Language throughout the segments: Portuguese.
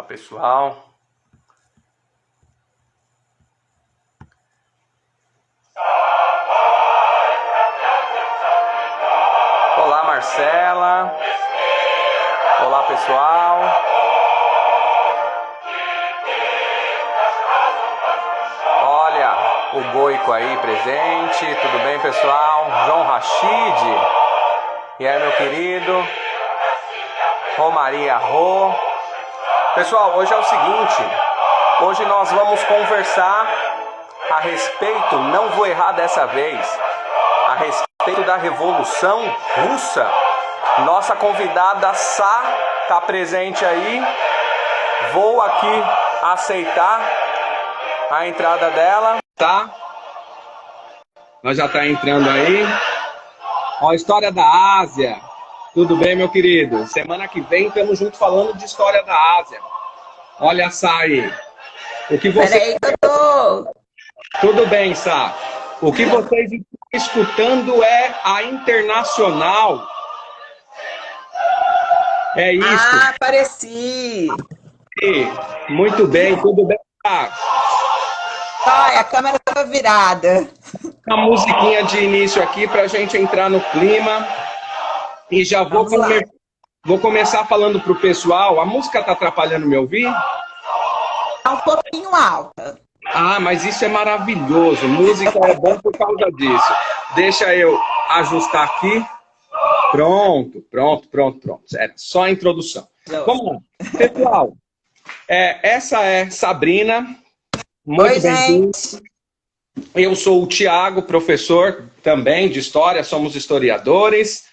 pessoal. Olá, Marcela. Olá, pessoal. Olha, o Goico aí presente. Tudo bem, pessoal? João Rachid. E aí, meu querido? Romaria Rô. Pessoal, hoje é o seguinte. Hoje nós vamos conversar a respeito, não vou errar dessa vez, a respeito da Revolução Russa. Nossa convidada Sá está presente aí. Vou aqui aceitar a entrada dela, tá? Nós já tá entrando aí. Ó, história da Ásia. Tudo bem, meu querido? Semana que vem estamos juntos falando de história da Ásia. Olha, Sá aí. O que você... Peraí que eu tô... Tudo bem, Sá. O que vocês estão escutando é a Internacional. É isso. Ah, apareci. Muito bem, tudo bem, Sá? Ai, a câmera estava virada. Uma musiquinha de início aqui para a gente entrar no clima. E já vou começar falando pro pessoal. A música tá atrapalhando me ouvir? Tá um pouquinho alta. Ah, mas isso é maravilhoso. Música é bom por causa disso. Deixa eu ajustar aqui. Pronto. Era só a introdução. Vamos lá. Pessoal, essa é Sabrina. Muito bem-vinda. Eu sou o Tiago, professor também de História. Somos historiadores.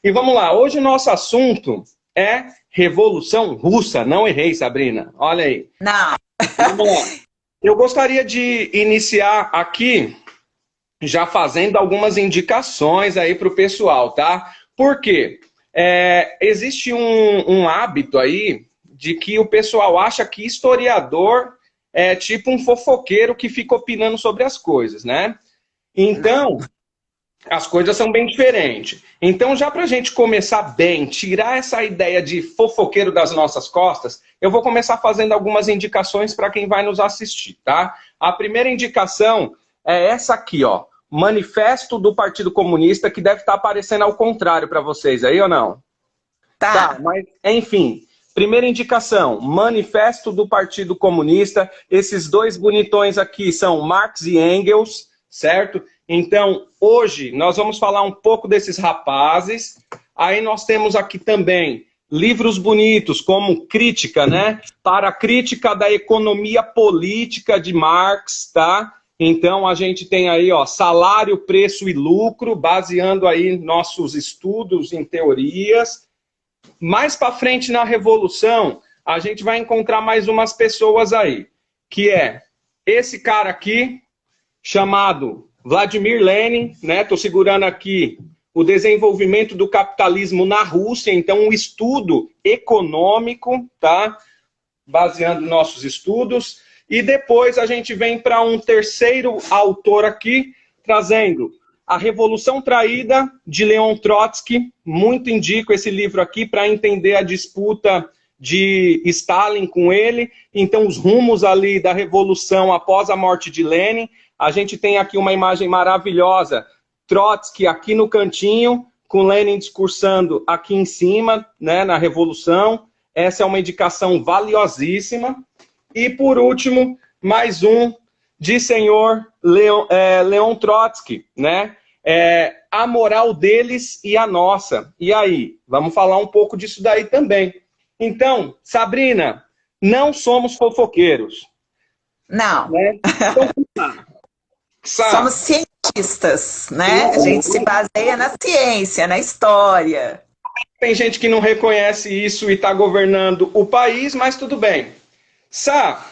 E vamos lá, hoje o nosso assunto é Revolução Russa. Não errei, Sabrina. Olha aí. Não. Vamos lá. Eu gostaria de iniciar aqui já fazendo algumas indicações aí para o pessoal, tá? Por quê? Existe um hábito aí de que o pessoal acha que historiador é tipo um fofoqueiro que fica opinando sobre as coisas, né? Então... as coisas são bem diferentes. Então, já para a gente começar bem, tirar essa ideia de fofoqueiro das nossas costas, eu vou começar fazendo algumas indicações para quem vai nos assistir, tá? A primeira indicação é essa aqui, ó. Manifesto do Partido Comunista, que deve estar aparecendo ao contrário para vocês aí, ou não? Tá, mas, enfim... primeira indicação, Manifesto do Partido Comunista. Esses dois bonitões aqui são Marx e Engels, certo? Então, hoje, nós vamos falar um pouco desses rapazes. Aí nós temos aqui também livros bonitos, como Crítica, né? Para a Crítica da Economia Política de Marx, tá? Então, a gente tem aí, ó, Salário, Preço e Lucro, baseando aí nossos estudos em teorias. Mais para frente na Revolução, a gente vai encontrar mais umas pessoas aí, que é esse cara aqui, chamado Vladimir Lenin, né? Estou segurando aqui o desenvolvimento do capitalismo na Rússia, então um estudo econômico, tá? Baseando nossos estudos. E depois a gente vem para um terceiro autor aqui, trazendo A Revolução Traída, de Leon Trotsky. Muito indico esse livro aqui para entender a disputa de Stalin com ele. Então, os rumos ali da Revolução após a morte de Lenin. A gente tem aqui uma imagem maravilhosa, Trotsky aqui no cantinho, com Lenin discursando aqui em cima, né, na Revolução. Essa é uma indicação valiosíssima. E, por último, mais um de senhor Leon Trotsky, né? A moral deles e a nossa. E aí? Vamos falar um pouco disso daí também. Então, Sabrina, não somos fofoqueiros. Não. Né? Então, somos cientistas, né? A gente se baseia na ciência, na história. Tem gente que não reconhece isso e está governando o país, mas tudo bem. Sá,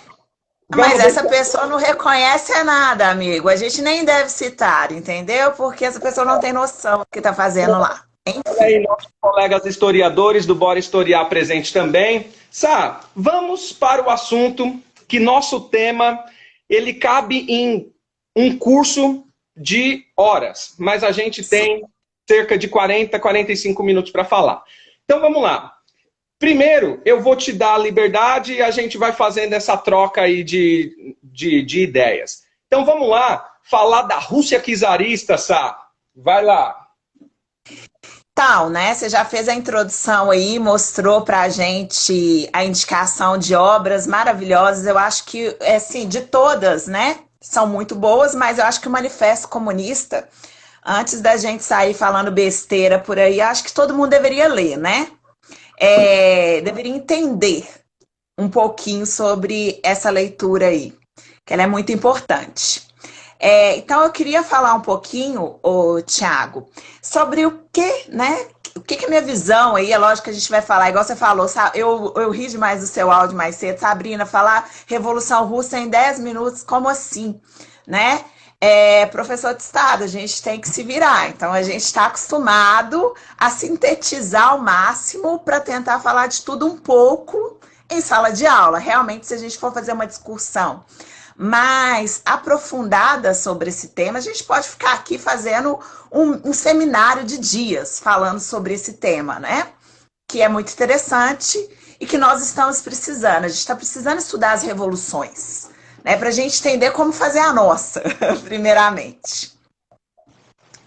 mas essa pessoa não reconhece nada, amigo. A gente nem deve citar, entendeu? Porque essa pessoa não tem noção do que está fazendo lá. Olha aí, nossos colegas historiadores do Bora Historiar presente também. Sá, vamos para o assunto que nosso tema, ele cabe em um curso de horas, mas a gente tem cerca de 40, 45 minutos para falar. Então vamos lá. Primeiro, eu vou te dar a liberdade e a gente vai fazendo essa troca aí de ideias. Então vamos lá, falar da Rússia czarista, Sá. Vai lá. Então, né? Você já fez a introdução aí, mostrou pra gente a indicação de obras maravilhosas. Eu acho que, assim, de todas, né? São muito boas, mas eu acho que o Manifesto Comunista, antes da gente sair falando besteira por aí, acho que todo mundo deveria ler, né? Deveria entender um pouquinho sobre essa leitura aí, que ela é muito importante. Então eu queria falar um pouquinho, Tiago, sobre o que, né? O que é minha visão aí, é lógico que a gente vai falar, igual você falou, eu ri demais do seu áudio mais cedo, Sabrina, falar Revolução Russa em 10 minutos, como assim, né? Professor de Estado, a gente tem que se virar, então a gente está acostumado a sintetizar ao máximo para tentar falar de tudo um pouco em sala de aula. Realmente, se a gente for fazer uma discussão mais aprofundada sobre esse tema, a gente pode ficar aqui fazendo um seminário de dias falando sobre esse tema, né? Que é muito interessante e que nós estamos precisando. A gente está precisando estudar as revoluções, né? Para a gente entender como fazer a nossa, primeiramente.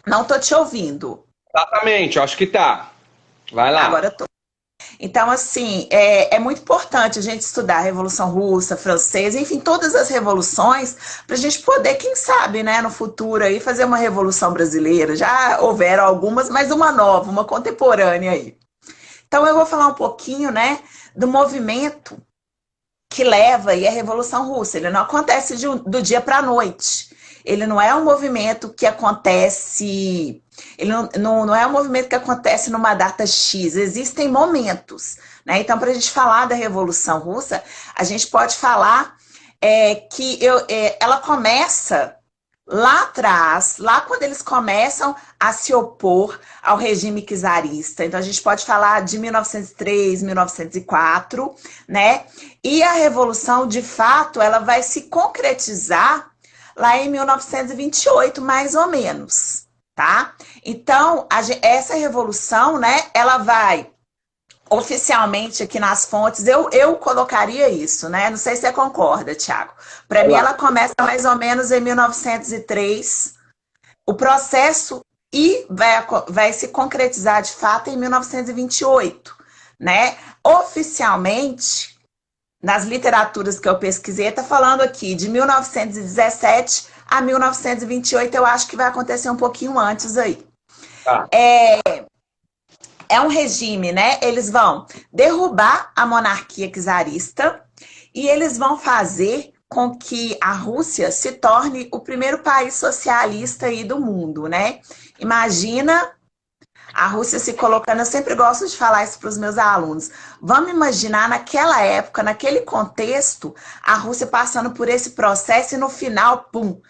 Não estou te ouvindo. Exatamente, eu acho que tá. Vai lá. Agora eu tô. Então, assim, é muito importante a gente estudar a Revolução Russa, Francesa, enfim, todas as revoluções, para a gente poder, quem sabe, né, no futuro aí, fazer uma Revolução Brasileira. Já houveram algumas, mas uma nova, uma contemporânea aí. Então, eu vou falar um pouquinho, né, do movimento que leva aí a Revolução Russa. Ele não acontece do dia para a noite. Ele não é um movimento que acontece... Ele não é um movimento que acontece numa data X, existem momentos, né? Então, para a gente falar da Revolução Russa, a gente pode falar que ela começa lá atrás, lá quando eles começam a se opor ao regime czarista. Então, a gente pode falar de 1903, 1904, né? E a Revolução, de fato, ela vai se concretizar lá em 1928, mais ou menos. Tá? Então, essa revolução, né, ela vai oficialmente aqui nas fontes, eu colocaria isso, né? Não sei se você concorda, Tiago. Para mim, ela começa mais ou menos em 1903, o processo e vai se concretizar de fato em 1928, né? Oficialmente, nas literaturas que eu pesquisei, está falando aqui de 1917 a 1928, eu acho que vai acontecer um pouquinho antes aí. Tá. É um regime, né? Eles vão derrubar a monarquia czarista e eles vão fazer com que a Rússia se torne o primeiro país socialista aí do mundo, né? Imagina a Rússia se colocando, eu sempre gosto de falar isso para os meus alunos. Vamos imaginar naquela época, naquele contexto, a Rússia passando por esse processo e no final, pum,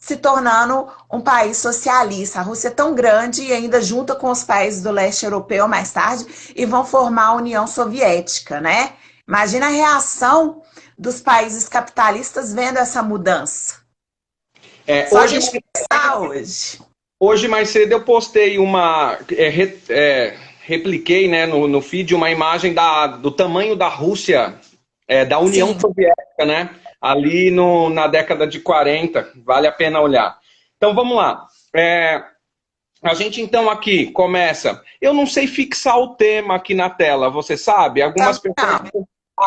se tornando um país socialista. A Rússia é tão grande e ainda junta com os países do leste europeu mais tarde e vão formar a União Soviética, né? Imagina a reação dos países capitalistas vendo essa mudança. Só hoje, a gente pensar hoje. Hoje, mais cedo, eu postei repliquei, né, no feed uma imagem do tamanho da Rússia, da União Sim. Soviética, né? Ali na década de 40, vale a pena olhar. Então, vamos lá. A gente, então, aqui começa... Eu não sei fixar o tema aqui na tela, você sabe? Algumas pessoas...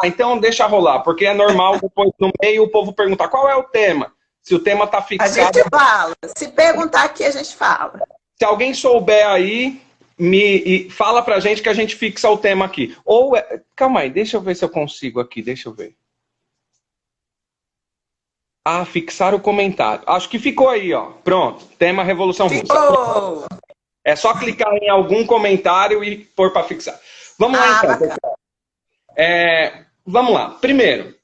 então deixa rolar, porque é normal depois no meio o povo perguntar qual é o tema. Se o tema está fixado... A gente fala. Se perguntar aqui, a gente fala. Se alguém souber aí, fala pra gente que a gente fixa o tema aqui. Ou... Calma aí, deixa eu ver se eu consigo aqui, deixa eu ver. Fixar o comentário. Acho que ficou aí, ó. Pronto. Tema Revolução Russa. É só clicar em algum comentário e pôr para fixar. Vamos lá, então, pessoal. Vamos lá. Primeiro,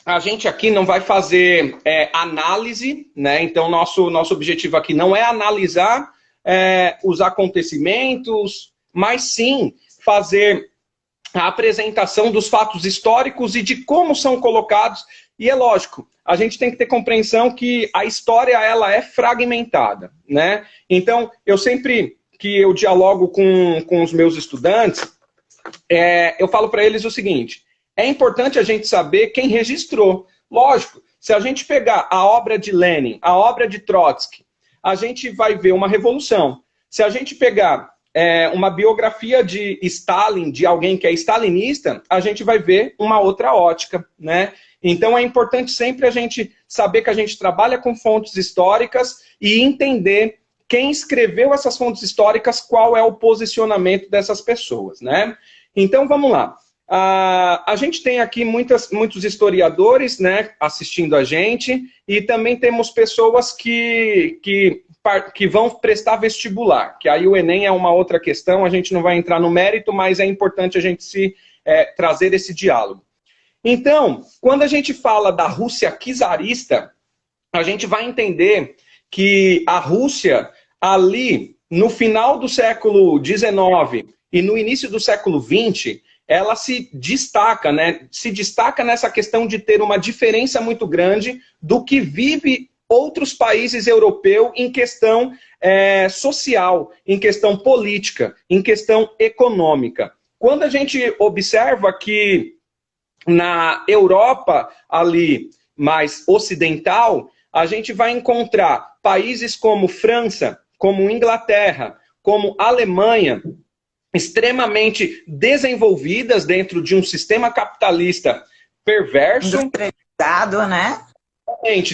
a gente aqui não vai fazer análise, né? Então, nosso objetivo aqui não é analisar os acontecimentos, mas sim fazer a apresentação dos fatos históricos e de como são colocados. E é lógico, a gente tem que ter compreensão que a história ela é fragmentada, né? Então, eu sempre que eu dialogo com os meus estudantes, eu falo para eles o seguinte, é importante a gente saber quem registrou. Lógico, se a gente pegar a obra de Lenin, a obra de Trotsky, a gente vai ver uma revolução. Se a gente pegar uma biografia de Stalin, de alguém que é stalinista, a gente vai ver uma outra ótica, né? Então é importante sempre a gente saber que a gente trabalha com fontes históricas e entender quem escreveu essas fontes históricas, qual é o posicionamento dessas pessoas, né? Então vamos lá. A gente tem aqui muitos historiadores, né, assistindo a gente, e também temos pessoas que vão prestar vestibular, que aí o Enem é uma outra questão, a gente não vai entrar no mérito, mas é importante a gente trazer esse diálogo. Então, quando a gente fala da Rússia czarista, a gente vai entender que a Rússia, ali, no final do século XIX e no início do século XX, ela se destaca, né? Se destaca nessa questão de ter uma diferença muito grande do que vive outros países europeus em questão social, em questão política, em questão econômica. Quando a gente observa que na Europa, ali mais ocidental, a gente vai encontrar países como França, como Inglaterra, como Alemanha, extremamente desenvolvidas dentro de um sistema capitalista perverso. Industrializado, né?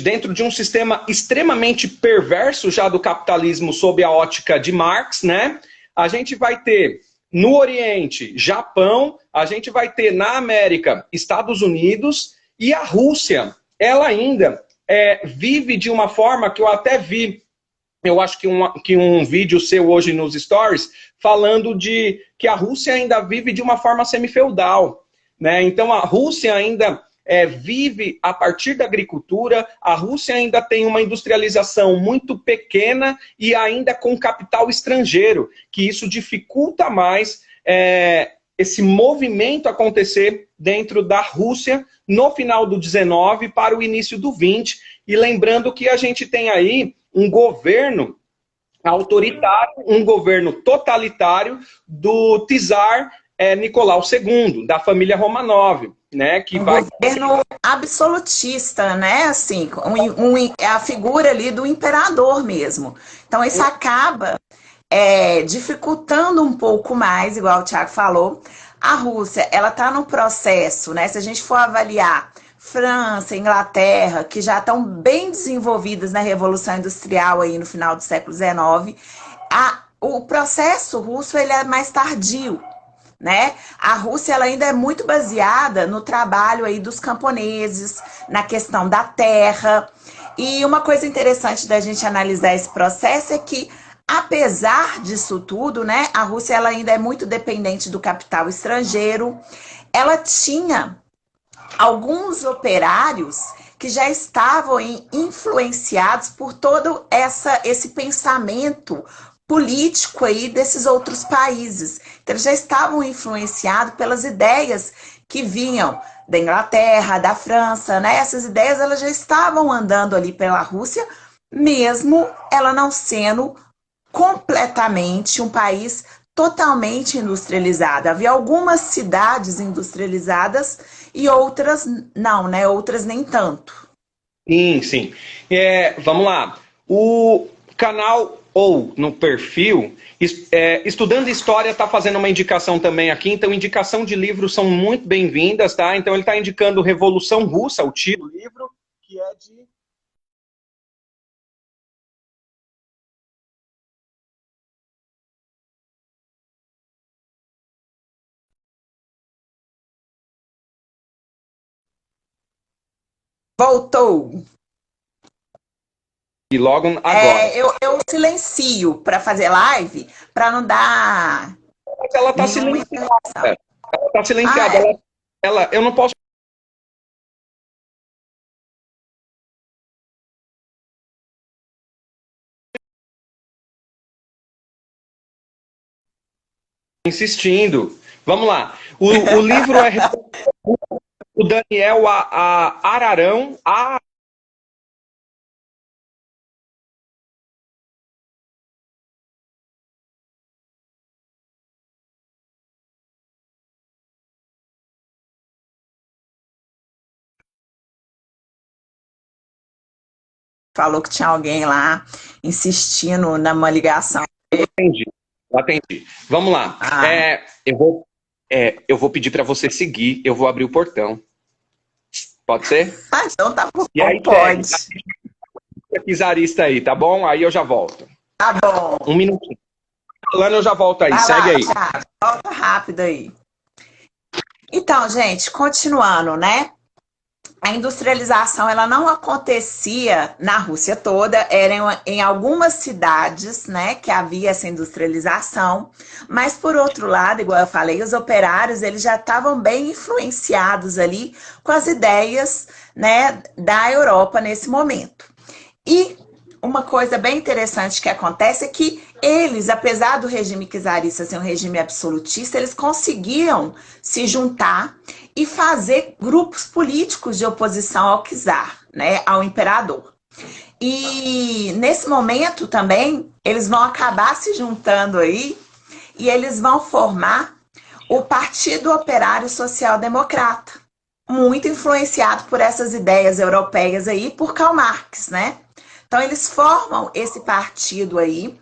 Dentro de um sistema extremamente perverso já do capitalismo sob a ótica de Marx, né? A gente vai ter no Oriente, Japão, a gente vai ter na América, Estados Unidos, e a Rússia, ela ainda vive de uma forma que eu até vi, eu acho que um vídeo seu hoje nos stories, falando de que a Rússia ainda vive de uma forma semifeudal, né? Então a Rússia ainda vive a partir da agricultura, a Rússia ainda tem uma industrialização muito pequena e ainda com capital estrangeiro, que isso dificulta mais esse movimento acontecer dentro da Rússia no final do 19 para o início do 20. E lembrando que a gente tem aí um governo autoritário, um governo totalitário do czar Nicolau II, da família Romanov, né? Que vai... governo absolutista, né? Assim, é a figura ali do imperador mesmo. Então isso acaba dificultando um pouco mais, igual o Thiago falou. A Rússia, ela está no processo, né? Se a gente for avaliar França, Inglaterra, que já estão bem desenvolvidas na Revolução Industrial aí no final do século XIX, o processo russo ele é mais tardio, né? A Rússia ela ainda é muito baseada no trabalho aí dos camponeses, na questão da terra. E uma coisa interessante da gente analisar esse processo é que, apesar disso tudo, né, a Rússia ela ainda é muito dependente do capital estrangeiro. Ela tinha alguns operários que já estavam influenciados por todo esse pensamento político aí desses outros países. Então, eles já estavam influenciados pelas ideias que vinham da Inglaterra, da França, né? Essas ideias elas já estavam andando ali pela Rússia, mesmo ela não sendo completamente um país totalmente industrializado. Havia algumas cidades industrializadas e outras não, né? Outras nem tanto. Sim, sim. Vamos lá. O canal ou no perfil, Estudando História está fazendo uma indicação também aqui, então indicação de livros são muito bem-vindas, tá? Então ele está indicando Revolução Russa, o título do livro, que é de... Voltou. E logo agora. Eu silencio para fazer live para não dar Ela está nenhuma silenciada. interrupção. Ela está Ah, silenciada. é? Eu não posso insistindo. Vamos lá. O livro é o Daniel Ararão, falou que tinha alguém lá insistindo numa ligação. Entendi, atendi. Vamos lá. Ah. Eu vou pedir para você seguir, eu vou abrir o portão. Pode ser? Ah, então tá bom, E aí, pode. Pesquisarista aí, tá bom? Aí eu já volto. Tá bom. Um minutinho. Falando, eu já volto aí. Vai Segue lá, aí. Thiago, volta rápido aí. Então, gente, continuando, né? A industrialização ela não acontecia na Rússia toda, era em algumas cidades, né, que havia essa industrialização, mas por outro lado, igual eu falei, os operários eles já estavam bem influenciados ali com as ideias, né, da Europa nesse momento. E uma coisa bem interessante que acontece é que eles, apesar do regime czarista ser um regime absolutista, eles conseguiam se juntar e fazer grupos políticos de oposição ao czar, né, ao imperador. E nesse momento também, eles vão acabar se juntando aí e eles vão formar o Partido Operário Social Democrata, muito influenciado por essas ideias europeias aí, por Karl Marx, né? Então, eles formam esse partido aí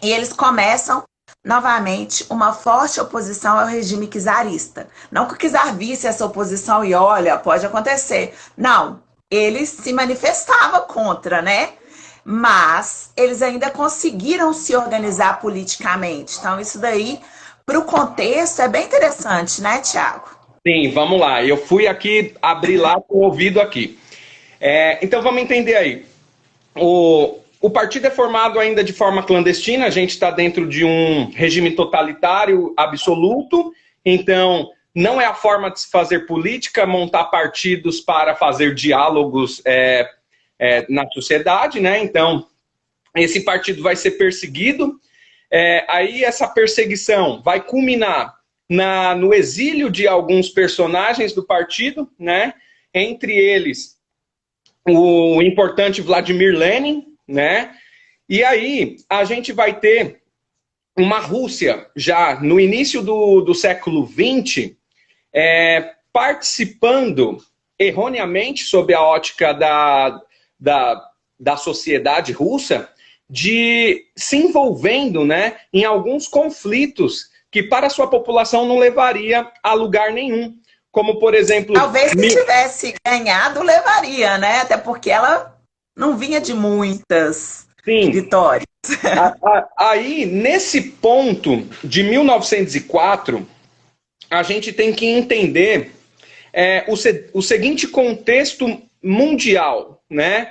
e eles começam, novamente, uma forte oposição ao regime czarista. Não que o czar visse essa oposição e, olha, pode acontecer. Não, ele se manifestava contra, né? Mas eles ainda conseguiram se organizar politicamente. Então, isso daí, para o contexto, é bem interessante, né, Thiago? Sim, vamos lá. Eu fui aqui, abrir lá com o ouvido aqui. Então, vamos entender aí. O partido é formado ainda de forma clandestina, a gente está dentro de um regime totalitário absoluto, então não é a forma de se fazer política, montar partidos para fazer diálogos na sociedade, né? Então, esse partido vai ser perseguido, aí essa perseguição vai culminar no exílio de alguns personagens do partido, né? Entre eles, o importante Vladimir Lenin, né? E aí a gente vai ter uma Rússia já no início do século XX participando erroneamente sob a ótica da sociedade russa, de se envolvendo, né, em alguns conflitos que para a sua população não levaria a lugar nenhum. Como, por exemplo... Talvez se tivesse ganhado, levaria, né? Até porque ela não vinha de muitas vitórias. Aí, nesse ponto de 1904, a gente tem que entender o seguinte contexto mundial, né?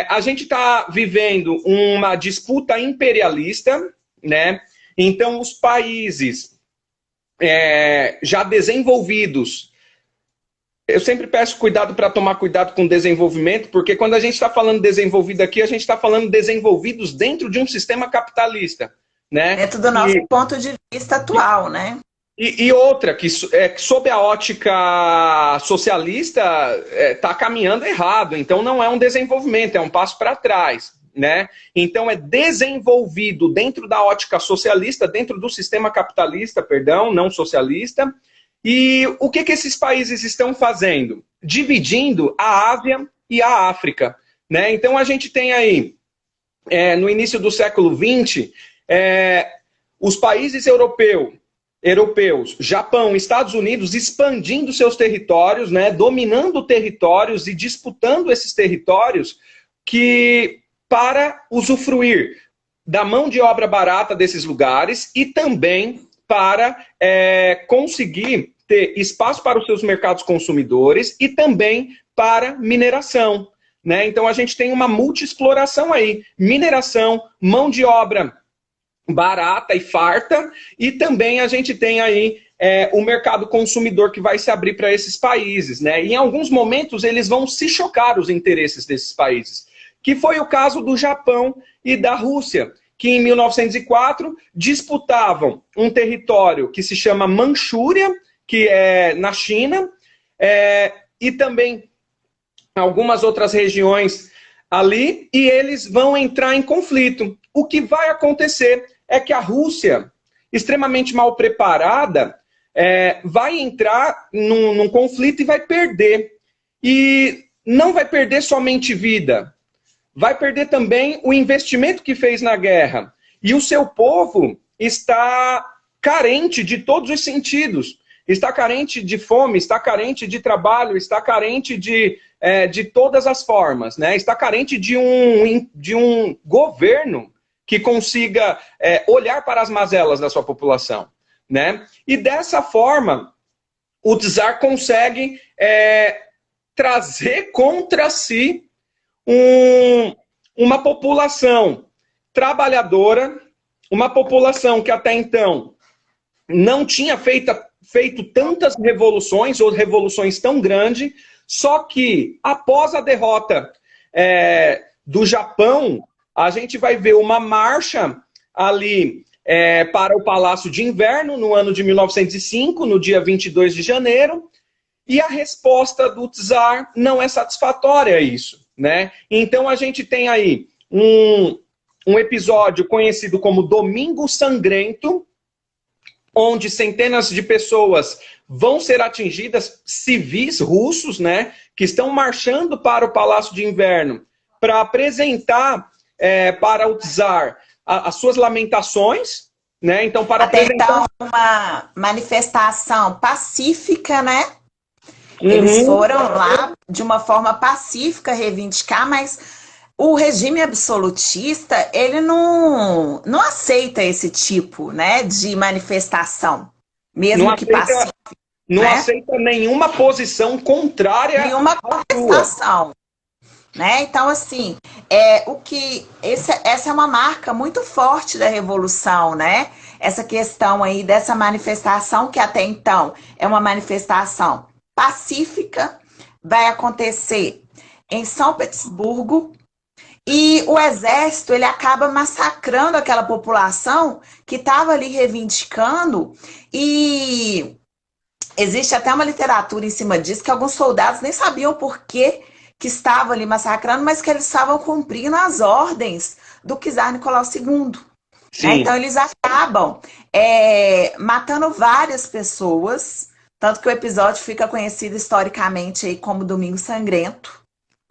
A gente está vivendo uma disputa imperialista, né? Então, os países já desenvolvidos, eu sempre peço cuidado para tomar cuidado com desenvolvimento, porque quando a gente está falando desenvolvido aqui, a gente está falando desenvolvidos dentro de um sistema capitalista, né? Dentro do nosso ponto de vista atual, né? E outra, que sob a ótica socialista, está caminhando errado, então não é um desenvolvimento, é um passo para trás, né? Então é desenvolvido dentro da ótica socialista, dentro do sistema capitalista, perdão, não socialista. E o que esses países estão fazendo? Dividindo a Ásia e a África, né? Então a gente tem aí, no início do século XX, os países europeus, Japão, Estados Unidos, expandindo seus territórios, né? Dominando territórios e disputando esses territórios para usufruir da mão de obra barata desses lugares e também para conseguir ter espaço para os seus mercados consumidores e também para mineração, né? Então a gente tem uma multiexploração aí, mineração, mão de obra barata e farta, e também a gente tem aí o mercado consumidor que vai se abrir para esses países, né? E em alguns momentos eles vão se chocar os interesses desses países, que foi o caso do Japão e da Rússia, que em 1904 disputavam um território que se chama Manchúria, que é na China, e também algumas outras regiões ali, e eles vão entrar em conflito. O que vai acontecer é que a Rússia, extremamente mal preparada, vai entrar num conflito e vai perder. E não vai perder somente vida, vai perder também o investimento que fez na guerra. E o seu povo está carente de todos os sentidos. Está carente de fome, está carente de trabalho, está carente de todas as formas, né? Está carente de um governo que consiga olhar para as mazelas da sua população, né? E dessa forma, o czar consegue trazer contra si uma população trabalhadora, uma população que até então não tinha feito tantas revoluções, ou revoluções tão grandes, só que após a derrota do Japão, a gente vai ver uma marcha ali para o Palácio de Inverno, no ano de 1905, no dia 22 de janeiro, e a resposta do czar não é satisfatória a isso, né? Então a gente tem aí um episódio conhecido como Domingo Sangrento, onde centenas de pessoas vão ser atingidas, civis russos, né, que estão marchando para o Palácio de Inverno para apresentar para o czar as suas lamentações, né? Então, para Até apresentar então, uma manifestação pacífica, né? Eles foram lá de uma forma pacífica reivindicar, mas o regime absolutista, ele não aceita esse tipo, né, de manifestação, mesmo não que aceita, pacífica. não né? aceita nenhuma posição contrária Nenhuma à sua. contestação. Né? Então, assim, essa é uma marca muito forte da Revolução, né? Essa questão aí dessa manifestação, que até então é uma manifestação pacífica, vai acontecer em São Petersburgo, e o exército ele acaba massacrando aquela população que estava ali reivindicando, e existe até uma literatura em cima disso, que alguns soldados nem sabiam por que estavam ali massacrando, mas que eles estavam cumprindo as ordens do czar Nicolau II. Né? Então eles acabam matando várias pessoas, tanto que o episódio fica conhecido historicamente aí como Domingo Sangrento,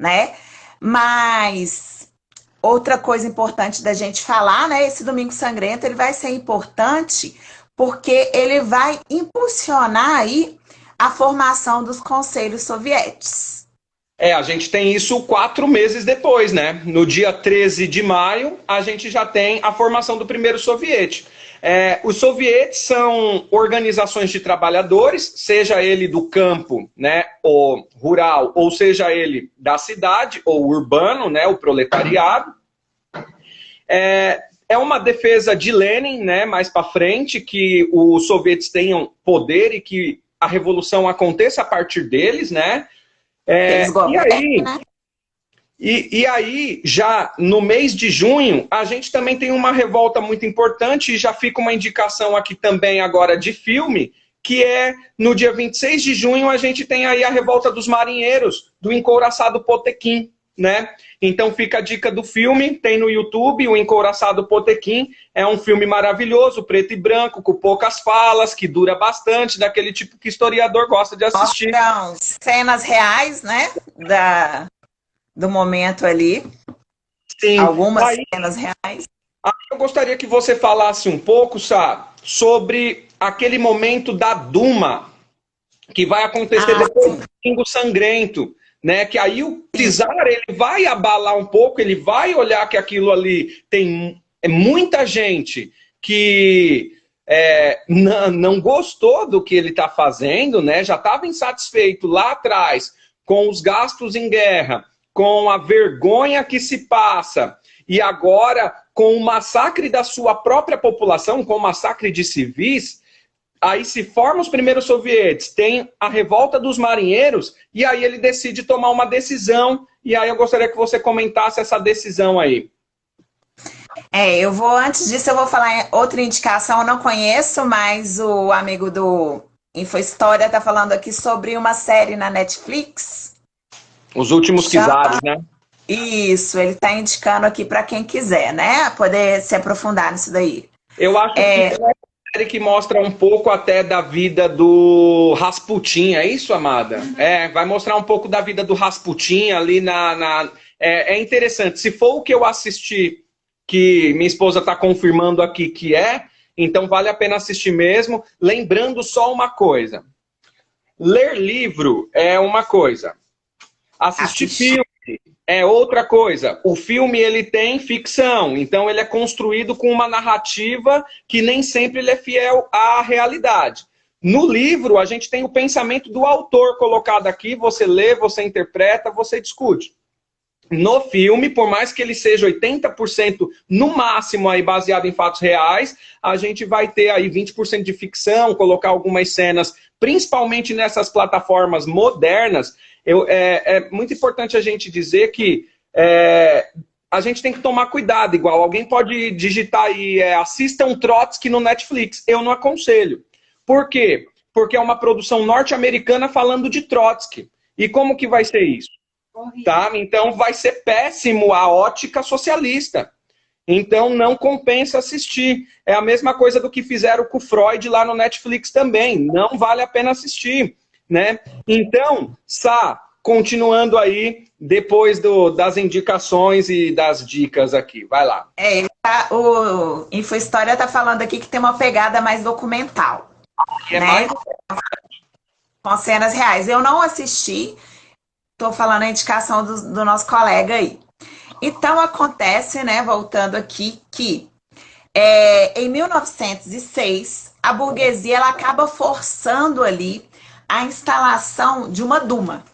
né? Mas outra coisa importante da gente falar, né? Esse Domingo Sangrento ele vai ser importante porque ele vai impulsionar aí a formação dos conselhos soviéticos. A gente tem isso 4 meses depois, né? No dia 13 de maio, a gente já tem a formação do primeiro soviete. Os sovietes são organizações de trabalhadores, seja ele do campo, né, ou rural, ou seja ele da cidade, ou urbano, né, o proletariado. É uma defesa de Lenin, né, mais para frente, que os sovietes tenham poder e que a revolução aconteça a partir deles, né? E aí, já no mês de junho, a gente também tem uma revolta muito importante, e já fica uma indicação aqui também agora de filme, que no dia 26 de junho, a gente tem aí a revolta dos marinheiros, do encouraçado Potemkin, né? Então fica a dica do filme, tem no YouTube, o Encouraçado Potemkin, é um filme maravilhoso, preto e branco, com poucas falas, que dura bastante, daquele tipo que historiador gosta de assistir. Mostram cenas reais, né, do momento ali. Sim. Algumas cenas reais. Eu gostaria que você falasse um pouco, Sá, sobre aquele momento da Duma, que vai acontecer depois do Domingo Sangrento, né? Que aí o czar ele vai abalar um pouco, ele vai olhar que aquilo ali tem muita gente que não gostou do que ele está fazendo, né? Já estava insatisfeito lá atrás com os gastos em guerra, com a vergonha que se passa, e agora com o massacre da sua própria população, com o massacre de civis. Aí se formam os primeiros sovietes, tem a revolta dos marinheiros, e aí ele decide tomar uma decisão, e aí eu gostaria que você comentasse essa decisão aí. Antes disso, eu vou falar em outra indicação, eu não conheço, mas o amigo do InfoHistória está falando aqui sobre uma série na Netflix. Os Últimos Czares, né? Isso, ele está indicando aqui para quem quiser, né? Poder se aprofundar nisso daí. Eu acho que série que mostra um pouco até da vida do Rasputin, é isso, amada? Uhum. Vai mostrar um pouco da vida do Rasputin ali é interessante. Se for o que eu assisti, que minha esposa está confirmando aqui que então vale a pena assistir mesmo. Lembrando só uma coisa. Ler livro é uma coisa. Assistir filme é outra coisa. O filme, ele tem ficção, então ele é construído com uma narrativa que nem sempre ele é fiel à realidade. No livro, a gente tem o pensamento do autor colocado aqui, você lê, você interpreta, você discute. No filme, por mais que ele seja 80% no máximo aí baseado em fatos reais, a gente vai ter aí 20% de ficção, colocar algumas cenas, principalmente nessas plataformas modernas. É muito importante a gente dizer que a gente tem que tomar cuidado, igual alguém pode digitar aí, assista um Trotsky no Netflix. Eu não aconselho. Por quê? Porque é uma produção norte-americana falando de Trotsky. E como que vai ser isso? Tá? Então vai ser péssimo a ótica socialista. Então não compensa assistir. É a mesma coisa do que fizeram com o Freud lá no Netflix também. Não vale a pena assistir, né? Então, Sá, continuando aí, depois das indicações e das dicas aqui. Vai lá. O InfoHistória está falando aqui que tem uma pegada mais documental. É né? mais... Com cenas reais. Eu não assisti, estou falando a indicação do nosso colega aí. Então acontece, né, voltando aqui, que em 1906, a burguesia ela acaba forçando ali a instalação de uma Duma,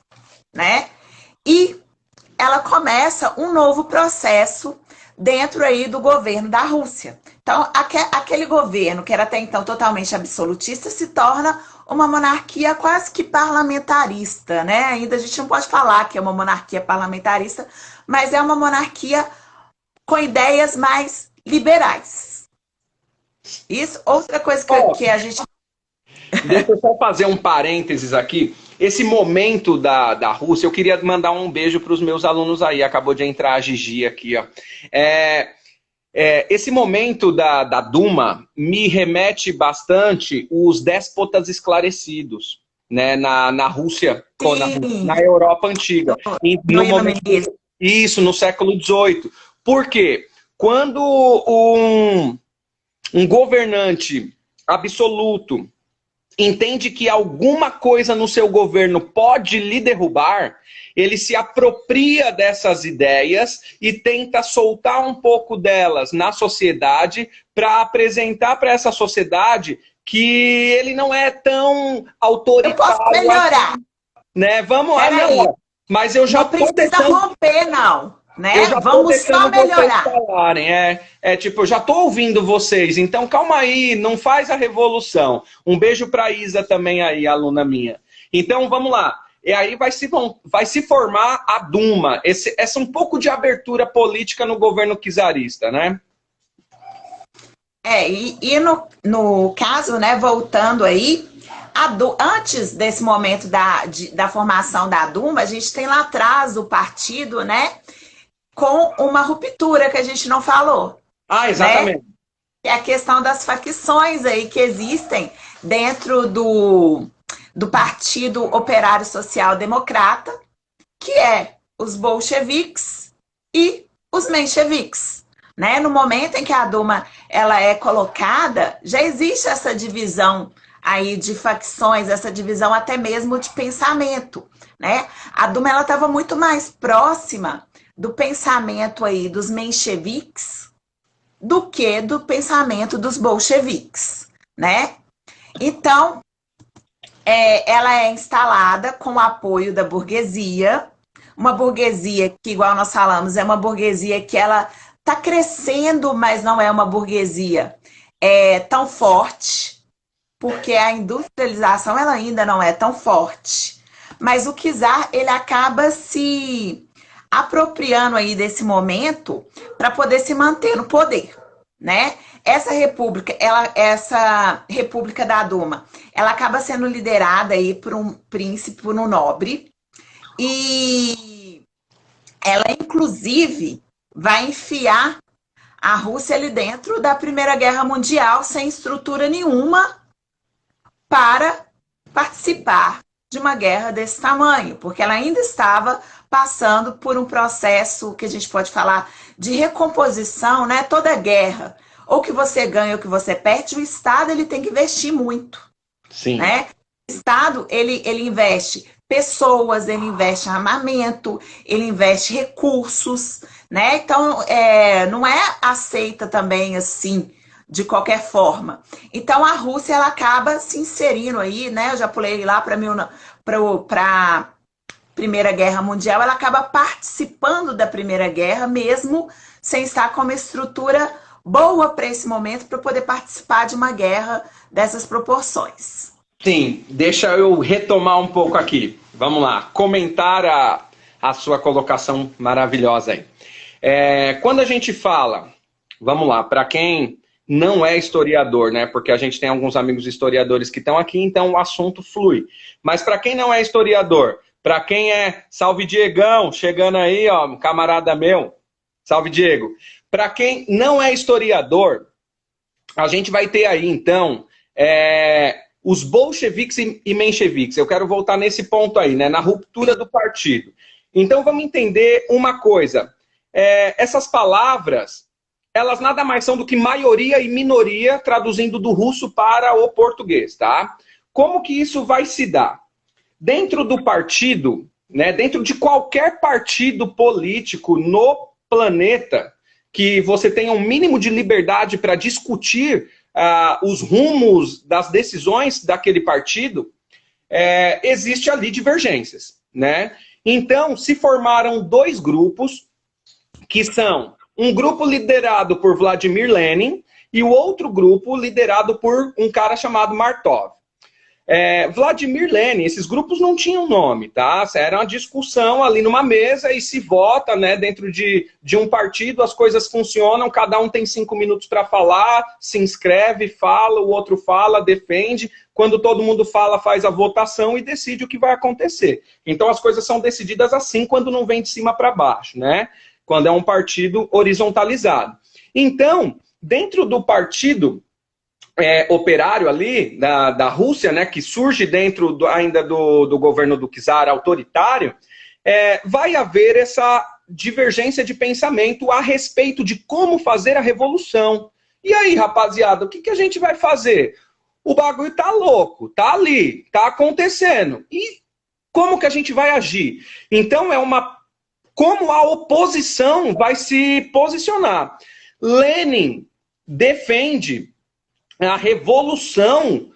né? E ela começa um novo processo dentro aí do governo da Rússia. Então, aquele governo que era até então totalmente absolutista se torna uma monarquia quase que parlamentarista, né? Ainda a gente não pode falar que é uma monarquia parlamentarista, mas é uma monarquia com ideias mais liberais. Isso, outra coisa que a gente... Deixa eu só fazer um parênteses aqui. Esse momento da Rússia, eu queria mandar um beijo para os meus alunos aí. Acabou de entrar a Gigi aqui, ó. Esse momento da Duma me remete bastante os déspotas esclarecidos, né, na Rússia, na Europa antiga. Isso, no século XVIII. Por quê? Quando um governante absoluto entende que alguma coisa no seu governo pode lhe derrubar, ele se apropria dessas ideias e tenta soltar um pouco delas na sociedade para apresentar para essa sociedade que ele não é tão autoritário. Eu posso melhorar. Né? Vamos lá, não. Mas eu já não precisa romper, não. Né? Eu já Vamos só melhorar. Falarem. Tipo, eu já tô ouvindo vocês, então calma aí, não faz a revolução. Um beijo pra Isa também aí, aluna minha. Então vamos lá. E aí vai se formar a Duma, essa um pouco de abertura política no governo czarista, né? E no caso, né, voltando aí, antes desse momento da formação da Duma, a gente tem lá atrás o partido, né? Com uma ruptura que a gente não falou. Exatamente. Né? É a questão das facções aí que existem dentro do Partido Operário Social Democrata, que é os bolcheviques e os mencheviques. Né? No momento em que a Duma ela é colocada, já existe essa divisão aí de facções, essa divisão até mesmo de pensamento. Né? A Duma estava muito mais próxima do pensamento aí dos mencheviques do que do pensamento dos bolcheviques, né? Então, ela é instalada com o apoio da burguesia, uma burguesia que, igual nós falamos, é uma burguesia que ela está crescendo, mas não é uma burguesia tão forte, porque a industrialização ela ainda não é tão forte. Mas o czar, ele acaba se apropriando aí desse momento para poder se manter no poder, né? Essa república da Duma, ela acaba sendo liderada aí por um príncipe, por um nobre, e ela inclusive vai enfiar A Rússia ali dentro da Primeira Guerra Mundial, sem estrutura nenhuma para participar de uma guerra desse tamanho, porque ela ainda estava passando por um processo que a gente pode falar de recomposição, né? Toda guerra, ou que você ganha ou que você perde, o Estado ele tem que investir muito, Sim. né? O Estado ele investe pessoas, ele investe armamento, ele investe recursos, né? Então, não é aceita também assim, de qualquer forma. Então, a Rússia, ela acaba se inserindo aí, né? Eu já pulei lá para a Primeira Guerra Mundial, ela acaba participando da Primeira Guerra, mesmo sem estar com uma estrutura boa para esse momento, para poder participar de uma guerra dessas proporções. Sim, deixa eu retomar um pouco aqui. Vamos lá, comentar a sua colocação maravilhosa aí. Quando a gente fala, vamos lá, para quem não é historiador, né? Porque a gente tem alguns amigos historiadores que estão aqui, então o assunto flui. Mas para quem não é historiador, para quem salve Diegão, chegando aí, ó, um camarada meu, salve Diego. Para quem não é historiador, a gente vai ter aí, então, os bolcheviques e mencheviques. Eu quero voltar nesse ponto aí, né? Na ruptura do partido. Então vamos entender uma coisa. Essas palavras, elas nada mais são do que maioria e minoria, traduzindo do russo para o português, tá? Como que isso vai se dar? Dentro do partido, né, dentro de qualquer partido político no planeta, que você tenha um mínimo de liberdade para discutir os rumos das decisões daquele partido, existe ali divergências, né? Então, se formaram dois grupos, que são um grupo liderado por Vladimir Lenin e o outro grupo liderado por um cara chamado Martov. Vladimir Lenin, esses grupos não tinham nome, tá? Era uma discussão ali numa mesa e se vota, né? Dentro de um partido as coisas funcionam, cada um tem 5 minutos para falar, se inscreve, fala, o outro fala, defende. Quando todo mundo fala, faz a votação e decide o que vai acontecer. Então as coisas são decididas assim quando não vem de cima para baixo, né? Quando é um partido horizontalizado. Então, dentro do partido operário ali, da Rússia, né, que surge dentro ainda do governo do czar autoritário, vai haver essa divergência de pensamento a respeito de como fazer a revolução. E aí, rapaziada, o que a gente vai fazer? O bagulho tá louco, tá ali, tá acontecendo. E como que a gente vai agir? Então, como a oposição vai se posicionar. Lenin defende a revolução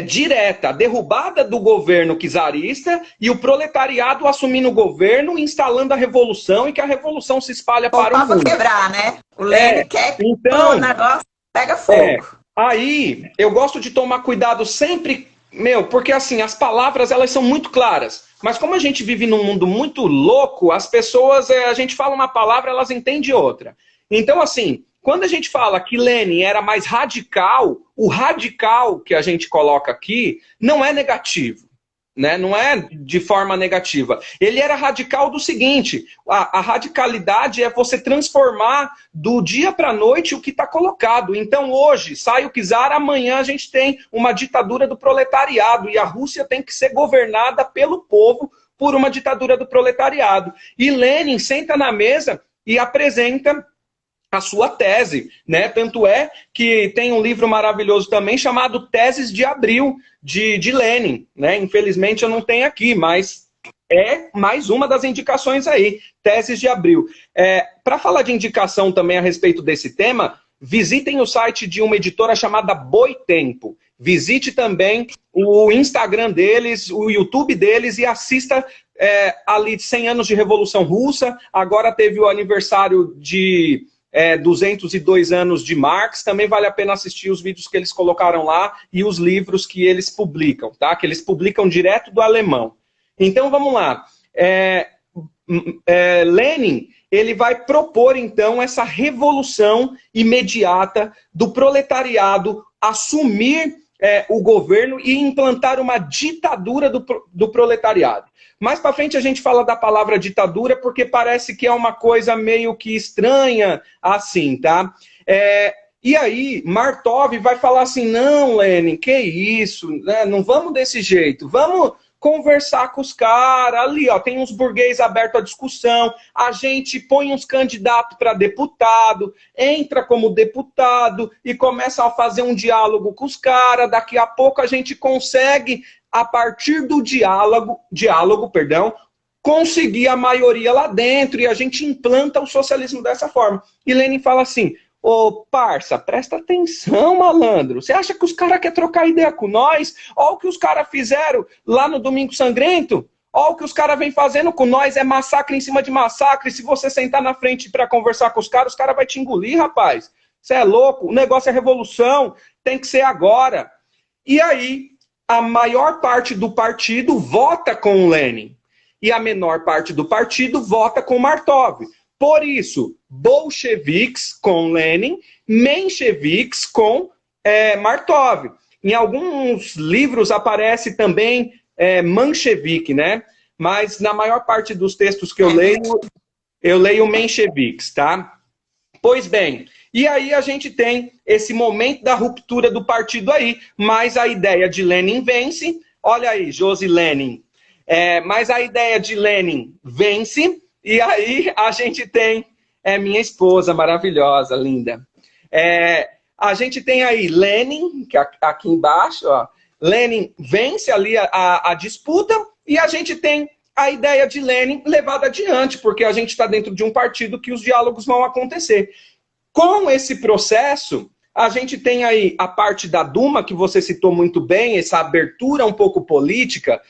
direta, a derrubada do governo czarista e o proletariado assumindo o governo, instalando a revolução e que a revolução se espalha para o mundo. Para quebrar, né? O Lenin quer que o negócio pega fogo. Aí, eu gosto de tomar cuidado sempre, porque assim, as palavras elas são muito claras, mas como a gente vive num mundo muito louco, as pessoas, a gente fala uma palavra, elas entendem outra. Então, assim, quando a gente fala que Lenin era mais radical, o radical que a gente coloca aqui não é negativo, né? Não é de forma negativa. Ele era radical do seguinte, a radicalidade é você transformar do dia para a noite o que está colocado. Então hoje sai o czar, amanhã a gente tem uma ditadura do proletariado e a Rússia tem que ser governada pelo povo por uma ditadura do proletariado. E Lenin senta na mesa e apresenta a sua tese, né? Tanto é que tem um livro maravilhoso também chamado Teses de Abril, de Lenin, né? Infelizmente eu não tenho aqui, mas é mais uma das indicações aí, Teses de Abril. Para falar de indicação também a respeito desse tema, visitem o site de uma editora chamada Boitempo. Visite também o Instagram deles, o YouTube deles e assista ali 100 anos de Revolução Russa. Agora teve o aniversário de 202 anos de Marx, também vale a pena assistir os vídeos que eles colocaram lá e os livros que eles publicam, tá? Que eles publicam direto do alemão. Então, vamos lá. Lenin, ele vai propor, então, essa revolução imediata do proletariado assumir o governo e implantar uma ditadura do proletariado. Mais para frente a gente fala da palavra ditadura porque parece que é uma coisa meio que estranha assim, tá? E aí, Martov vai falar assim, não, Lenin, que isso, né? Não vamos desse jeito, vamos conversar com os caras, ali, ó, tem uns burguês abertos à discussão, a gente põe uns candidatos para deputado, entra como deputado e começa a fazer um diálogo com os caras, daqui a pouco a gente consegue, a partir do diálogo, conseguir a maioria lá dentro e a gente implanta o socialismo dessa forma. E Lenin fala assim, ô, parça, presta atenção, malandro. Você acha que os caras querem trocar ideia com nós? Olha o que os caras fizeram lá no Domingo Sangrento. Olha o que os caras vêm fazendo com nós. É massacre em cima de massacre. Se você sentar na frente para conversar com os caras vão te engolir, rapaz. Você é louco. O negócio é revolução. Tem que ser agora. E aí, a maior parte do partido vota com o Lenin. E a menor parte do partido vota com Martov. Por isso, bolcheviques com Lenin, mencheviques com Martov. Em alguns livros aparece também manchevique, né? Mas na maior parte dos textos que eu leio mencheviques, tá? Pois bem, e aí a gente tem esse momento da ruptura do partido aí, mas a ideia de Lenin vence. Olha aí, Josi Lenin. Mas a ideia de Lenin vence. E aí a gente tem minha esposa maravilhosa, linda. A gente tem aí Lenin, que aqui embaixo, ó. Lenin vence ali a disputa e a gente tem a ideia de Lenin levada adiante, porque a gente está dentro de um partido que os diálogos vão acontecer. Com esse processo, a gente tem aí a parte da Duma, que você citou muito bem, essa abertura um pouco política,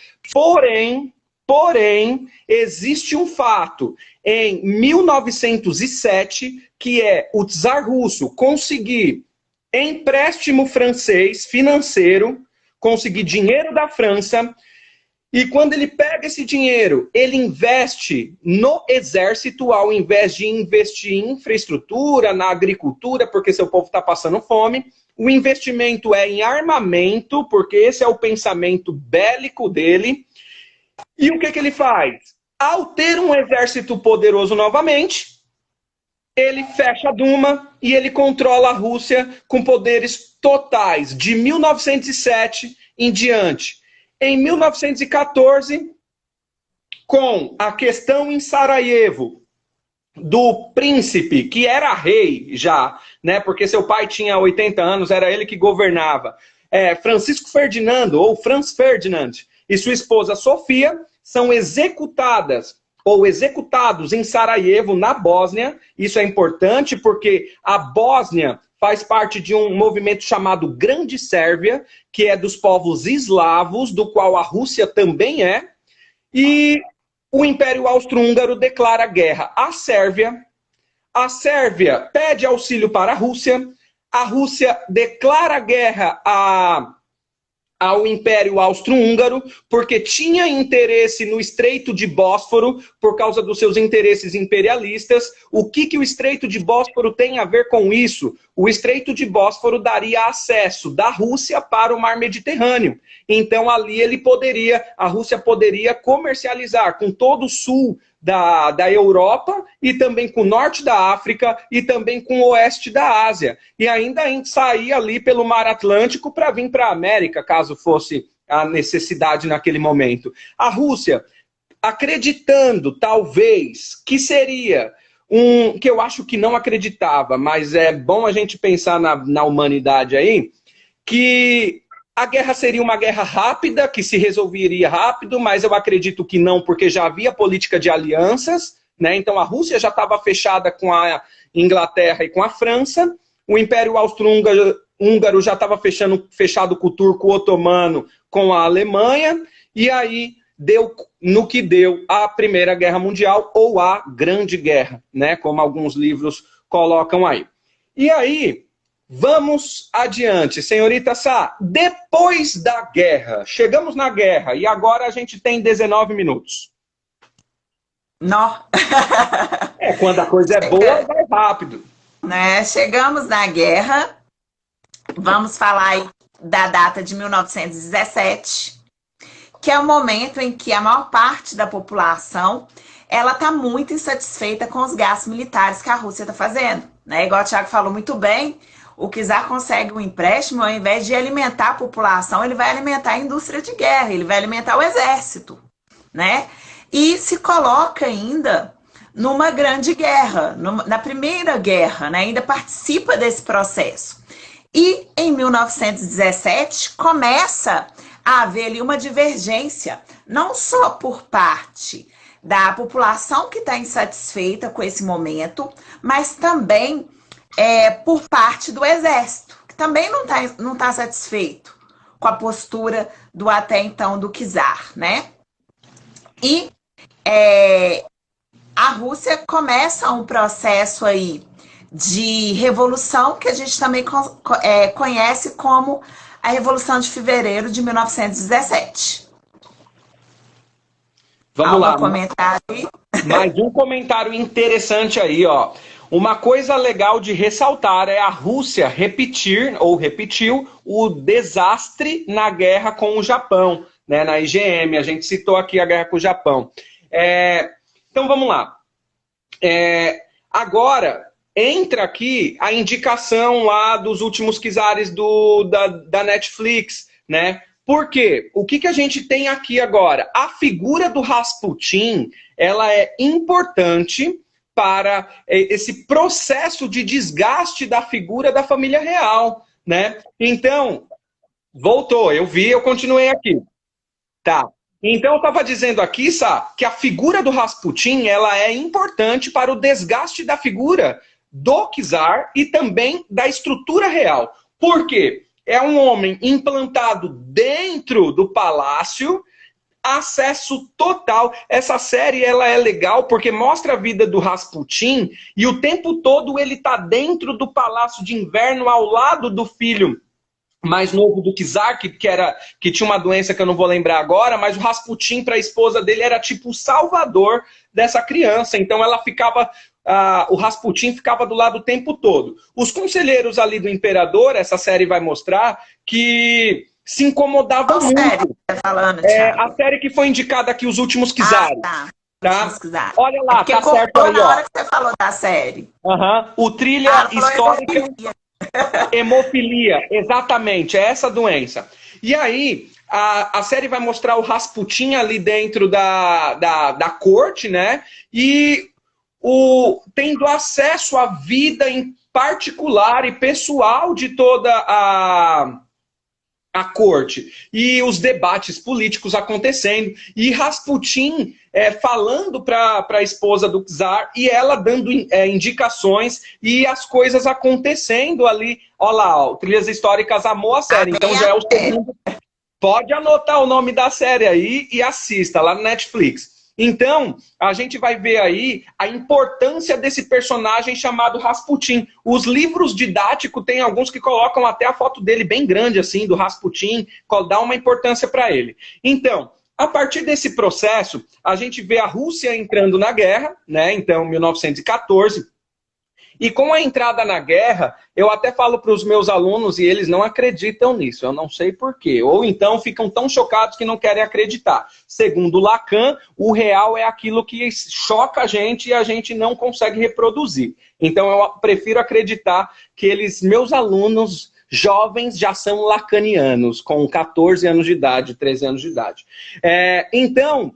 Porém, existe um fato, em 1907, que é o czar russo conseguir empréstimo francês financeiro, conseguir dinheiro da França, e quando ele pega esse dinheiro, ele investe no exército, ao invés de investir em infraestrutura, na agricultura, porque seu povo está passando fome. O investimento é em armamento, porque esse é o pensamento bélico dele. E o que ele faz? Ao ter um exército poderoso novamente, ele fecha a Duma e ele controla a Rússia com poderes totais de 1907 em diante. Em 1914, com a questão em Sarajevo do príncipe, que era rei já, né, porque seu pai tinha 80 anos, era ele que governava, Francisco Ferdinando, ou Franz Ferdinand, e sua esposa Sofia, são executadas ou executados em Sarajevo, na Bósnia. Isso é importante porque a Bósnia faz parte de um movimento chamado Grande Sérvia, que é dos povos eslavos, do qual a Rússia também é. E o Império Austro-Húngaro declara guerra à Sérvia. A Sérvia pede auxílio para a Rússia declara guerra ao Império Austro-Húngaro, porque tinha interesse no Estreito de Bósforo, por causa dos seus interesses imperialistas. O que o Estreito de Bósforo tem a ver com isso? O Estreito de Bósforo daria acesso da Rússia para o Mar Mediterrâneo. Então ali a Rússia poderia comercializar com todo o sul da Europa e também com o norte da África e também com o oeste da Ásia. E ainda sair ali pelo Mar Atlântico para vir para a América, caso fosse a necessidade naquele momento. A Rússia, acreditando talvez que seria que eu acho que não acreditava, mas é bom a gente pensar na humanidade aí, que a guerra seria uma guerra rápida, que se resolveria rápido, mas eu acredito que não, porque já havia política de alianças, né? Então a Rússia já estava fechada com a Inglaterra e com a França, o Império Austro-Húngaro já estava fechado com o turco otomano, com a Alemanha, e aí deu no que deu a Primeira Guerra Mundial, ou a Grande Guerra, né? Como alguns livros colocam aí. E aí, vamos adiante, senhorita Sá. Depois da guerra, chegamos na guerra e agora a gente tem 19 minutos. Não. Quando a coisa é boa, vai rápido. Né? Chegamos na guerra. Vamos falar aí da data de 1917, que é o momento em que a maior parte da população ela está muito insatisfeita com os gastos militares que a Rússia está fazendo. Né? Igual o Thiago falou muito bem, o czar consegue um empréstimo, ao invés de alimentar a população, ele vai alimentar a indústria de guerra, ele vai alimentar o exército. Né? E se coloca ainda numa grande guerra, na primeira guerra, né? Ainda participa desse processo. E em 1917 começa a haver ali uma divergência, não só por parte da população que está insatisfeita com esse momento, mas também por parte do exército, que também não tá satisfeito com a postura do até então do czar, né? E a Rússia começa um processo aí de revolução que a gente também conhece como a Revolução de Fevereiro de 1917. Vamos lá. Comentário aí? Mais um comentário interessante aí, ó. Uma coisa legal de ressaltar é a Rússia repetiu o desastre na guerra com o Japão, né? Na IGM, a gente citou aqui a guerra com o Japão. Então vamos lá. Agora entra aqui a indicação lá dos últimos czares da Netflix, né? Por quê? O que a gente tem aqui agora? A figura do Rasputin, ela é importante para esse processo de desgaste da figura da família real, né? Então, voltou, eu vi, eu continuei aqui. Tá. Então, eu estava dizendo aqui, Sá, que a figura do Rasputin, ela é importante para o desgaste da figura do czar e também da estrutura real. Por quê? É um homem implantado dentro do palácio, acesso total. Essa série ela é legal porque mostra a vida do Rasputin e o tempo todo ele está dentro do Palácio de Inverno ao lado do filho mais novo do czar, que tinha uma doença que eu não vou lembrar agora, mas o Rasputin para a esposa dele era tipo o salvador dessa criança. Então ela ficava... o Rasputin ficava do lado o tempo todo. Os conselheiros ali do imperador, essa série vai mostrar, que se incomodavam muito. Série que tá falando, a série que foi indicada aqui, Os Últimos Czares. Tá? Olha lá, porque tá certo aí, na ó. hora que você falou da série. O Trilha Histórica Hemofilia. Exatamente, é essa doença. E aí, a série vai mostrar o Rasputin ali dentro da corte, né? E tendo acesso à vida em particular e pessoal de toda a corte. E os debates políticos acontecendo. E Rasputin falando para a esposa do czar e ela dando indicações e as coisas acontecendo ali. Olha lá, o Trilhas Históricas amou a série. Então já é o segundo. Pode anotar o nome da série aí e assista lá no Netflix. Então, a gente vai ver aí a importância desse personagem chamado Rasputin. Os livros didáticos tem alguns que colocam até a foto dele bem grande, assim, do Rasputin, dá uma importância para ele. Então, a partir desse processo, a gente vê a Rússia entrando na guerra, né? Então, 1914. E com a entrada na guerra, eu até falo para os meus alunos e eles não acreditam nisso, eu não sei porquê. Ou então ficam tão chocados que não querem acreditar. Segundo Lacan, o real é aquilo que choca a gente e a gente não consegue reproduzir. Então eu prefiro acreditar que meus alunos jovens já são lacanianos, com 14 anos de idade, 13 anos de idade. Então,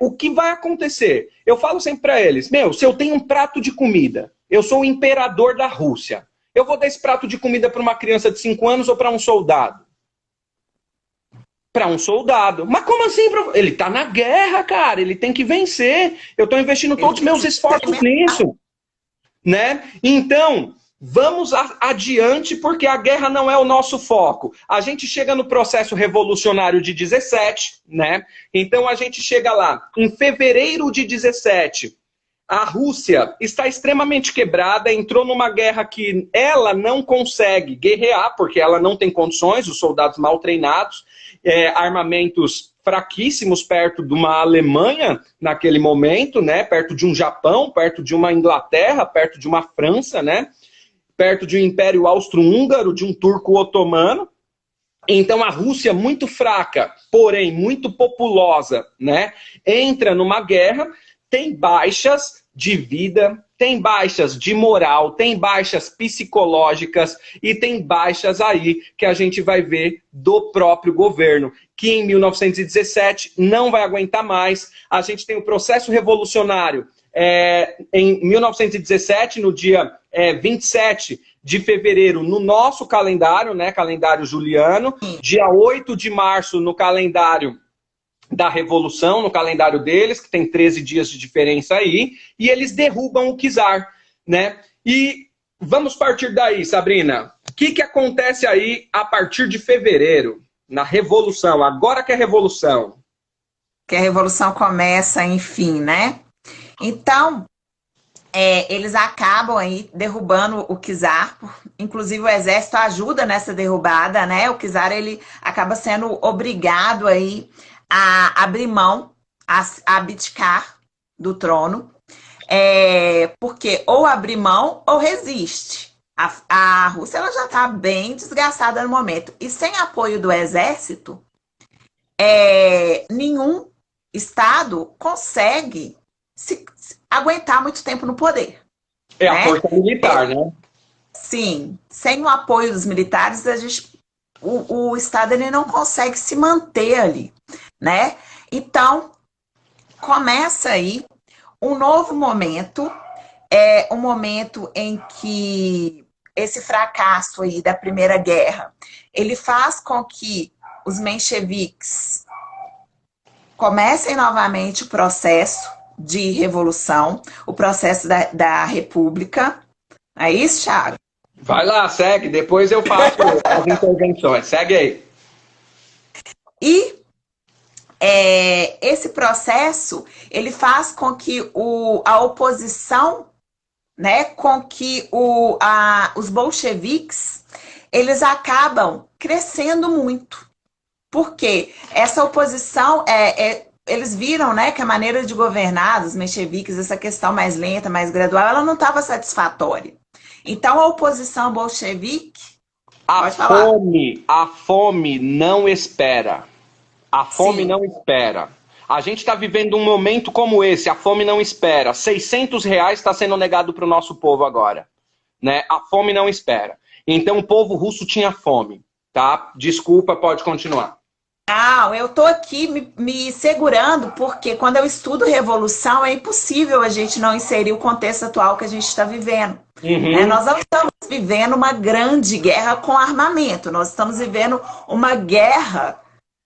o que vai acontecer? Eu falo sempre para eles, se eu tenho um prato de comida, eu sou o imperador da Rússia. Eu vou dar esse prato de comida para uma criança de 5 anos ou para um soldado? Para um soldado. Mas como assim? Ele está na guerra, cara. Ele tem que vencer. Eu estou investindo todos os meus esforços nisso. Né? Então, vamos adiante porque a guerra não é o nosso foco. A gente chega no processo revolucionário de 17, né? Então a gente chega lá. Em fevereiro de 17... a Rússia está extremamente quebrada, entrou numa guerra que ela não consegue guerrear, porque ela não tem condições, os soldados mal treinados, armamentos fraquíssimos perto de uma Alemanha naquele momento, né? Perto de um Japão, perto de uma Inglaterra, perto de uma França, né? Perto de um Império Austro-Húngaro, de um Turco Otomano. Então a Rússia, muito fraca, porém muito populosa, né, entra numa guerra, tem baixas de vida, tem baixas de moral, tem baixas psicológicas e tem baixas aí que a gente vai ver do próprio governo, que em 1917 não vai aguentar mais. A gente tem o processo revolucionário em 1917, no dia 27 de fevereiro, no nosso calendário, né, calendário juliano, dia 8 de março no calendário da Revolução, no calendário deles, que tem 13 dias de diferença aí, e eles derrubam o czar, né? E vamos partir daí, Sabrina. O que acontece aí a partir de fevereiro, na Revolução, agora que é Revolução? Que a Revolução começa, enfim, né? Então, eles acabam aí derrubando o czar, inclusive o exército ajuda nessa derrubada, né? O czar, ele acaba sendo obrigado aí a abrir mão, a abdicar do trono, porque ou abrir mão ou resiste. A Rússia, ela já está bem desgastada no momento, e sem apoio do exército, nenhum estado consegue se aguentar muito tempo no poder. A força militar, né? Sim, sem o apoio dos militares, o Estado ele não consegue se manter ali, né? Então, começa aí um novo momento, um momento em que esse fracasso aí da Primeira Guerra, ele faz com que os mencheviques comecem novamente o processo de revolução, o processo da República. É isso, Thiago? Vai lá, segue, depois eu faço as intervenções. Segue aí. E esse processo, ele faz com que a oposição, né, com que os bolcheviques, eles acabam crescendo muito. Porque essa oposição, eles viram, né, que a maneira de governar dos mencheviques, essa questão mais lenta, mais gradual, ela não estava satisfatória. Então, a oposição bolchevique... A fome não espera. A fome não espera. A gente está vivendo um momento como esse, a fome não espera. R$600 está sendo negado para o nosso povo agora. Né? A fome não espera. Então, o povo russo tinha fome. Tá? Desculpa, pode continuar. Não, eu tô aqui me segurando, porque quando eu estudo revolução, é impossível a gente não inserir o contexto atual que a gente está vivendo. Né? Nós não estamos vivendo uma grande guerra com armamento, nós estamos vivendo uma guerra,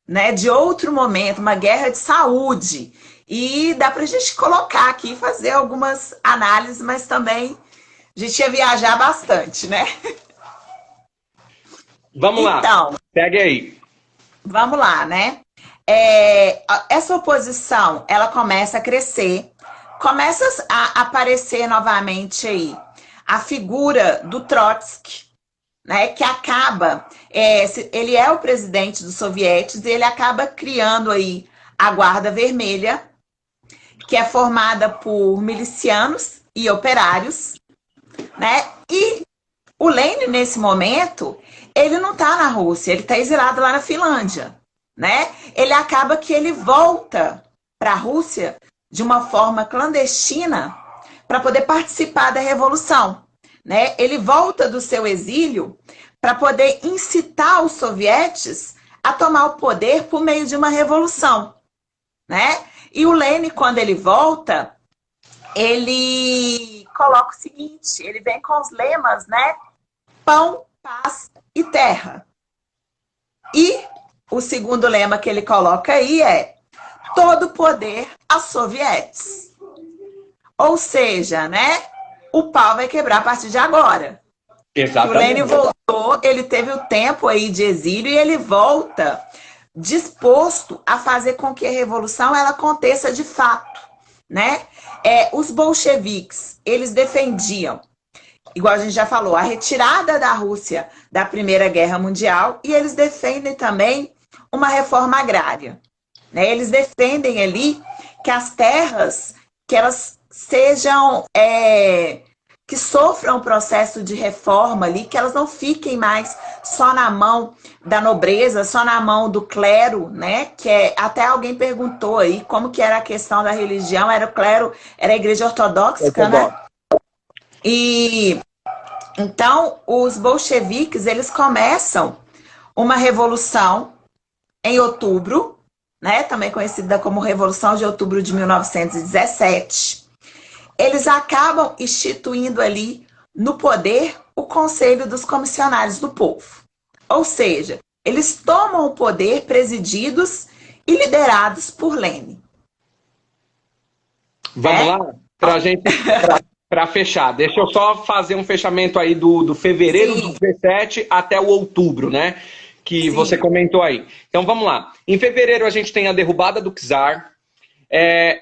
né, de outro momento, uma guerra de saúde. E dá pra gente colocar aqui, fazer algumas análises, mas também a gente ia viajar bastante, né? Vamos lá, segue aí. Vamos lá, né? Essa oposição, ela começa a crescer, começa a aparecer novamente aí a figura do Trotsky, né? Que acaba, ele é o presidente dos sovietes e ele acaba criando aí a Guarda Vermelha, que é formada por milicianos e operários, né? E o Lenin, nesse momento, ele não está na Rússia, ele está exilado lá na Finlândia, né? Ele acaba que ele volta para a Rússia de uma forma clandestina para poder participar da Revolução, né? Ele volta do seu exílio para poder incitar os sovietes a tomar o poder por meio de uma revolução, né? E o Lenin, quando ele volta, ele coloca o seguinte, ele vem com os lemas, né? Pão, paz e terra. E o segundo lema que ele coloca aí é todo poder aos sovietes. Ou seja, né? O pau vai quebrar a partir de agora. Exatamente. O Lenin voltou, ele teve o tempo aí de exílio e ele volta disposto a fazer com que a revolução ela aconteça de fato, né? Os bolcheviques, eles defendiam, igual a gente já falou, a retirada da Rússia da Primeira Guerra Mundial, e eles defendem também uma reforma agrária, né? Eles defendem ali que as terras, que elas sejam que sofram um processo de reforma ali, que elas não fiquem mais só na mão da nobreza, só na mão do clero, né? Que até alguém perguntou aí como que era a questão da religião, era o clero, era a igreja ortodoxa, né? E então os bolcheviques, eles começam uma revolução em outubro, né? Também conhecida como Revolução de Outubro de 1917. Eles acabam instituindo ali no poder o Conselho dos Comissionários do Povo. Ou seja, eles tomam o poder presididos e liderados por Lenin. Vamos lá? Pra gente, para fechar, deixa eu só fazer um fechamento aí do fevereiro de 17 até o outubro, né? Que você comentou aí. Então vamos lá. Em fevereiro a gente tem a derrubada do czar.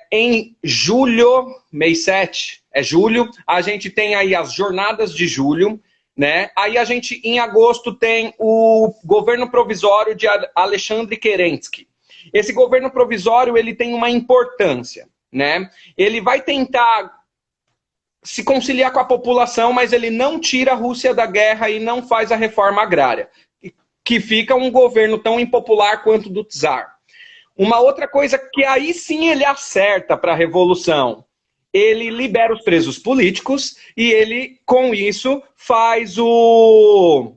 Em julho, mês 7, julho, a gente tem aí as jornadas de julho, né? Aí a gente, em agosto, tem o governo provisório de Alexandre Kerensky. Esse governo provisório, ele tem uma importância, né? Ele vai tentar se conciliar com a população, mas ele não tira a Rússia da guerra e não faz a reforma agrária, que fica um governo tão impopular quanto o do czar. Uma outra coisa que aí sim ele acerta para a Revolução, ele libera os presos políticos e ele, com isso, faz o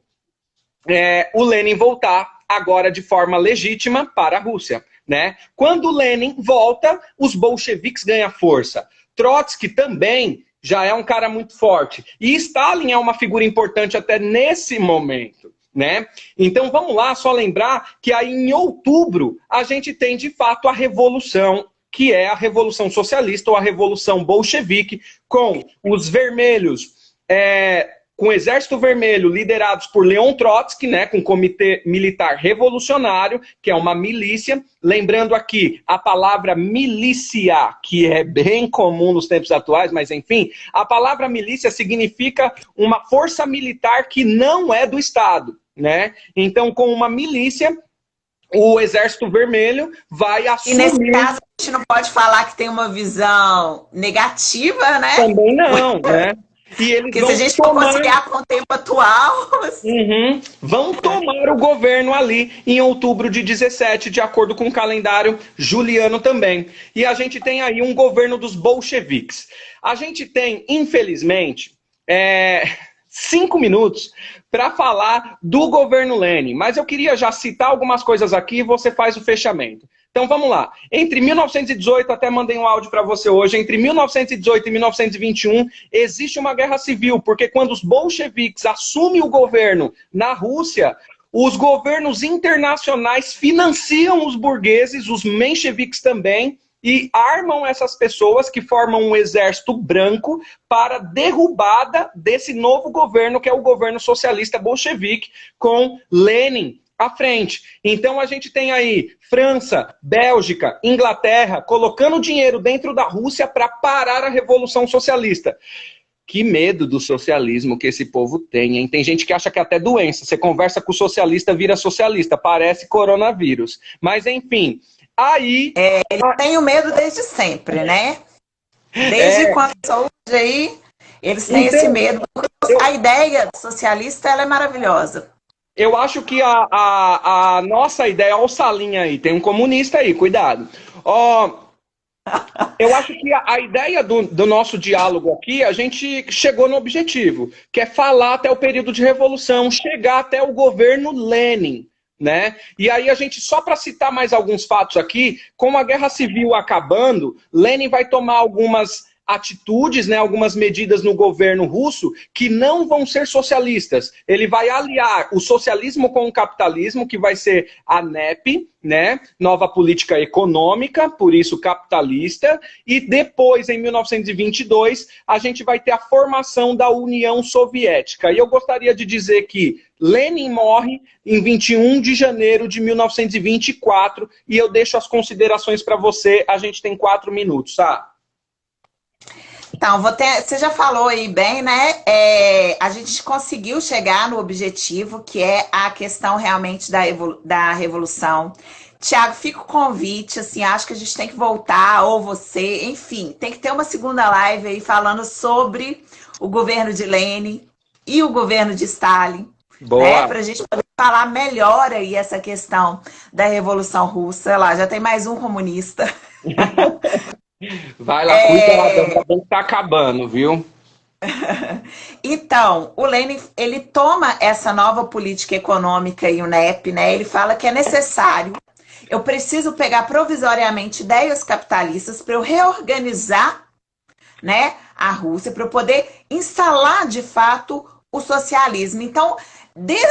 Lenin voltar agora de forma legítima para a Rússia, né? Quando Lenin volta, os bolcheviques ganham força. Trotsky também já é um cara muito forte. E Stalin é uma figura importante até nesse momento, né? Então vamos lá, só lembrar que aí em outubro a gente tem de fato a revolução, que é a Revolução Socialista ou a Revolução Bolchevique, com os vermelhos, com o Exército Vermelho liderados por Leon Trotsky, né, com o Comitê Militar Revolucionário, que é uma milícia. Lembrando aqui a palavra milícia, que é bem comum nos tempos atuais, mas enfim, a palavra milícia significa uma força militar que não é do Estado, né? Então, com uma milícia, o Exército Vermelho vai assumir... E nesse caso, a gente não pode falar que tem uma visão negativa, né? Também não, né? E eles porque se a gente for conciliar com o tempo atual... vão tomar o governo ali em outubro de 17, de acordo com o calendário juliano também. E a gente tem aí um governo dos bolcheviques. A gente tem, infelizmente, 5 minutos para falar do governo Lenin. Mas eu queria já citar algumas coisas aqui e você faz o fechamento. Então vamos lá. Entre 1918, até mandei um áudio para você hoje, entre 1918 e 1921 existe uma guerra civil, porque quando os bolcheviques assumem o governo na Rússia, os governos internacionais financiam os burgueses, os mencheviques também, e armam essas pessoas que formam um exército branco para derrubada desse novo governo, que é o governo socialista bolchevique, com Lenin à frente. Então a gente tem aí França, Bélgica, Inglaterra, colocando dinheiro dentro da Rússia para parar a Revolução Socialista. Que medo do socialismo que esse povo tem, hein? Tem gente que acha que é até doença. Você conversa com o socialista, vira socialista. Parece coronavírus. Mas enfim... Aí... Ele tem o medo desde sempre, né? Desde quando sou aí, eles têm esse medo. A ideia socialista, ela é maravilhosa. Eu acho que a nossa ideia... Olha o Salinha aí, tem um comunista aí, cuidado. Eu acho que a ideia do nosso diálogo aqui, a gente chegou no objetivo, que é falar até o período de revolução, chegar até o governo Lenin. Né? E aí a gente, só para citar mais alguns fatos aqui, com a guerra civil acabando, Lenin vai tomar algumas atitudes, né, algumas medidas no governo russo que não vão ser socialistas. Ele vai aliar o socialismo com o capitalismo, que vai ser a NEP, né, nova política econômica, por isso capitalista, e depois, em 1922, a gente vai ter a formação da União Soviética. E eu gostaria de dizer que Lenin morre em 21 de janeiro de 1924, e eu deixo as considerações para você, a gente tem 4 minutos, tá? Então, você já falou aí bem, né? A gente conseguiu chegar no objetivo, que é a questão realmente da revolução, Tiago, fica o convite, assim, acho que a gente tem que voltar, ou você, enfim, tem que ter uma segunda live aí falando sobre o governo de Lenin e o governo de Stalin, né? Boa. Para a gente poder falar melhor aí essa questão da Revolução Russa. Lá, já tem mais um comunista. Vai lá, cuida lá, É, ainda bem que tá acabando, viu? então, o Lenin, ele toma essa nova política econômica e o NEP, né? Ele fala que é necessário. Eu preciso pegar provisoriamente ideias capitalistas para eu reorganizar, né, a Rússia, para eu poder instalar de fato o socialismo. Então,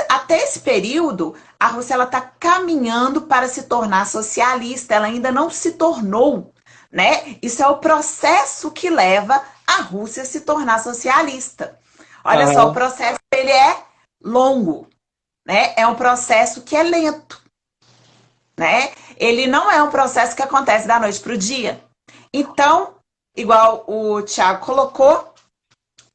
até esse período, a Rússia está caminhando para se tornar socialista, ela ainda não se tornou, né? Isso é o processo que leva a Rússia a se tornar socialista. Olha só, o Aham. processo ele é longo, né? É um processo que é lento, né? Ele não é um processo que acontece da noite para o dia. Então, igual o Tiago colocou,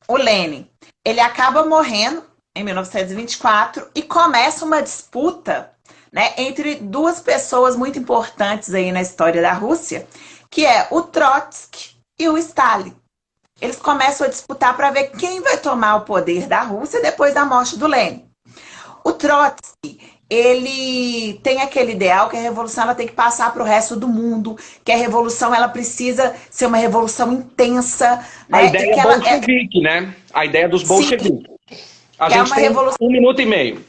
o Lenin, ele acaba morrendo em 1924 e começa uma disputa, né, entre duas pessoas muito importantes aí na história da Rússia, que é o Trotsky e o Stalin. Eles começam a disputar para ver quem vai tomar o poder da Rússia depois da morte do Lenin. O Trotsky, ele tem aquele ideal que a revolução ela tem que passar para o resto do mundo, que a revolução ela precisa ser uma revolução intensa, A né? E ideia que ela é, bolchevique, né? A ideia dos sim, bolcheviques. A que é gente uma tem revolução, 1 minuto e meio.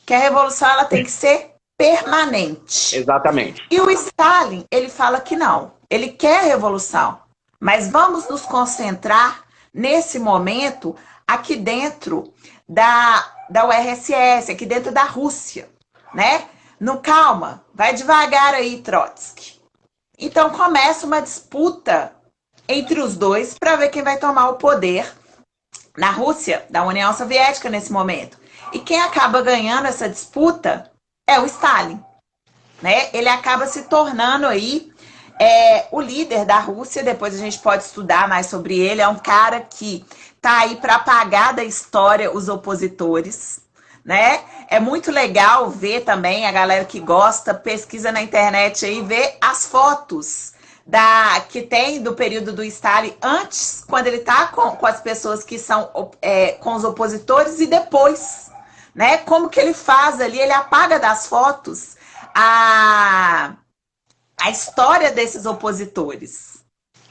que a revolução ela tem que ser permanente. Exatamente. E o Stalin, ele fala que não. Ele quer a revolução, mas vamos nos concentrar nesse momento aqui dentro da URSS, aqui dentro da Rússia, né? No calma, vai devagar aí, Trotsky. Então começa uma disputa entre os dois para ver quem vai tomar o poder na Rússia, da União Soviética nesse momento. E quem acaba ganhando essa disputa é o Stalin, né? Ele acaba se tornando aí o líder da Rússia. Depois a gente pode estudar mais sobre ele. É um cara que tá aí para apagar da história os opositores, né? É muito legal ver também a galera que gosta, pesquisa na internet aí, ver as fotos que tem do período do Stalin antes, quando ele tá com as pessoas que são com os opositores, e depois, né? Como que ele faz ali, ele apaga das fotos a história desses opositores.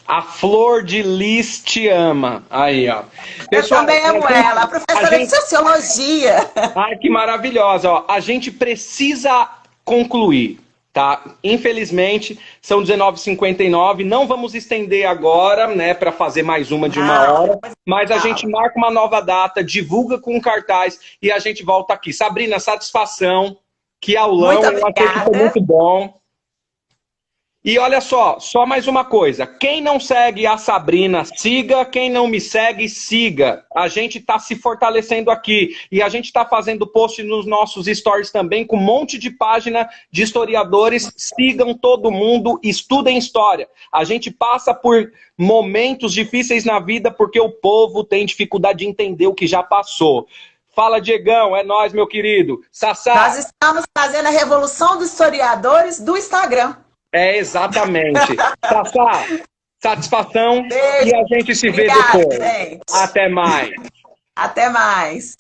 A Flor de Lis te ama. Aí, ó. Eu Pessoal, também amo ela, a a professora de gente, sociologia. ai, que maravilhosa, ó. A gente precisa concluir, tá? Infelizmente, são 19h59. Não vamos estender agora, né, para fazer mais uma de 1 hora, Depois mas a gente fala. marca uma nova data, divulga com um cartaz e a gente volta aqui. Sabrina, satisfação. Que aulão, Muito eu achei que foi obrigada. muito bom. E olha só mais uma coisa. Quem não segue a Sabrina, siga. Quem não me segue, siga. A gente está se fortalecendo aqui. E a gente está fazendo post nos nossos stories também, com um monte de página de historiadores. Sigam todo mundo, estudem história. A gente passa por momentos difíceis na vida porque o povo tem dificuldade de entender o que já passou. Fala, Diegão, é nóis, meu querido. Nós Sassá. estamos fazendo a revolução dos historiadores do Instagram. É, exatamente. Sassá, satisfação Beijo, e a gente se vê obrigada, depois. gente. Até mais. Até mais.